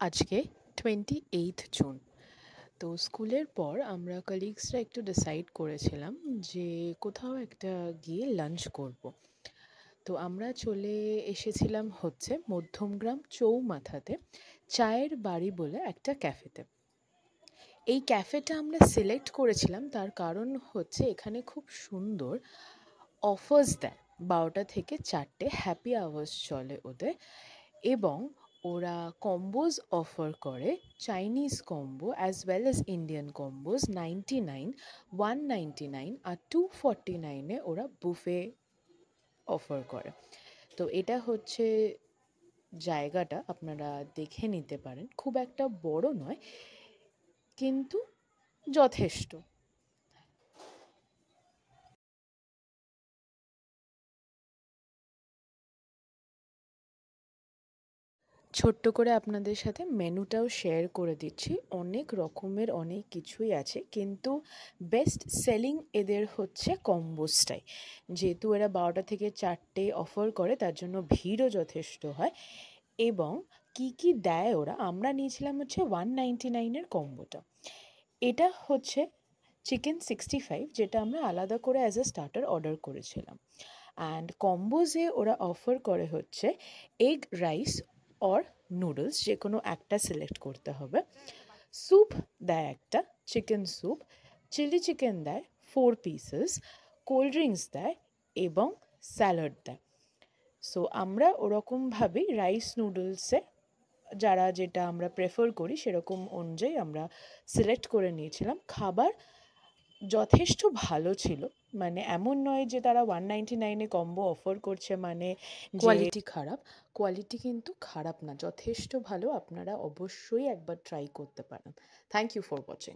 আজকে 28 জুন। তো স্কুলের পর আমরা কলিগসরা একটু ডিসাইড করেছিলাম যে কোথাও একটা গিয়ে লাঞ্চ করব। তো আমরা চলে এসেছিলাম হচ্ছে মধ্যমগ্রাম চৌমাথাতে চায়ের বাড়ি বলে একটা ক্যাফেতে। এই ক্যাফেটা আমরা সিলেক্ট করেছিলাম তার কারণ হচ্ছে এখানে খুব সুন্দর অফার্স দেয়। 12টা থেকে 4টে হ্যাপি আওয়ার্স চলে ওদের, এবং ওরা কম্বোজ অফার করে। Chinese combo as well as Indian কম্বোজ 99, 199 আর 249-এ ওরা বুফে অফার করে। তো এটা হচ্ছে জায়গাটা, আপনারা দেখে নিতে পারেন। খুব একটা বড় নয়, কিন্তু যথেষ্ট। ছোট্ট করে আপনাদের সাথে মেনুটাও শেয়ার করে দিচ্ছি। অনেক রকমের অনেক কিছুই আছে, কিন্তু বেস্ট সেলিং এদের হচ্ছে কম্বোসটাই। যেহেতু এরা 12টা থেকে 4টে অফার করে, তার জন্য ভিড়ও যথেষ্ট হয়। এবং কি কি দেয় ওরা, আমরা নিয়েছিলাম হচ্ছে 199-এর কম্বোটা। এটা হচ্ছে চিকেন 65, যেটা আমরা আলাদা করে অ্যাজ এ স্টার্টার অর্ডার করেছিলাম। অ্যান্ড কম্বোজে ওরা অফার করে হচ্ছে এগ রাইস অর নুডলস, যে কোনো একটা সিলেক্ট করতে হবে। স্যুপ দেয় একটা, চিকেন স্যুপ। চিলি চিকেন দেয় 4 পিসেস, কোল্ড ড্রিঙ্কস দেয় এবং স্যালাড দেয়। সো আমরা ওরকমভাবেই রাইস নুডলসে যারা যেটা আমরা প্রেফার করি সেরকম অনুযায়ী আমরা সিলেক্ট করে নিয়েছিলাম। খাবার যথেষ্ট ভালো ছিল, মানে এমন নয় যে তারা 199-এ কম্বো অফার করছে মানে কোয়ালিটি খারাপ। কোয়ালিটি কিন্তু খারাপ না, যথেষ্ট ভালো। আপনারা অবশ্যই একবার ট্রাই করতে পারেন। Thank you for watching.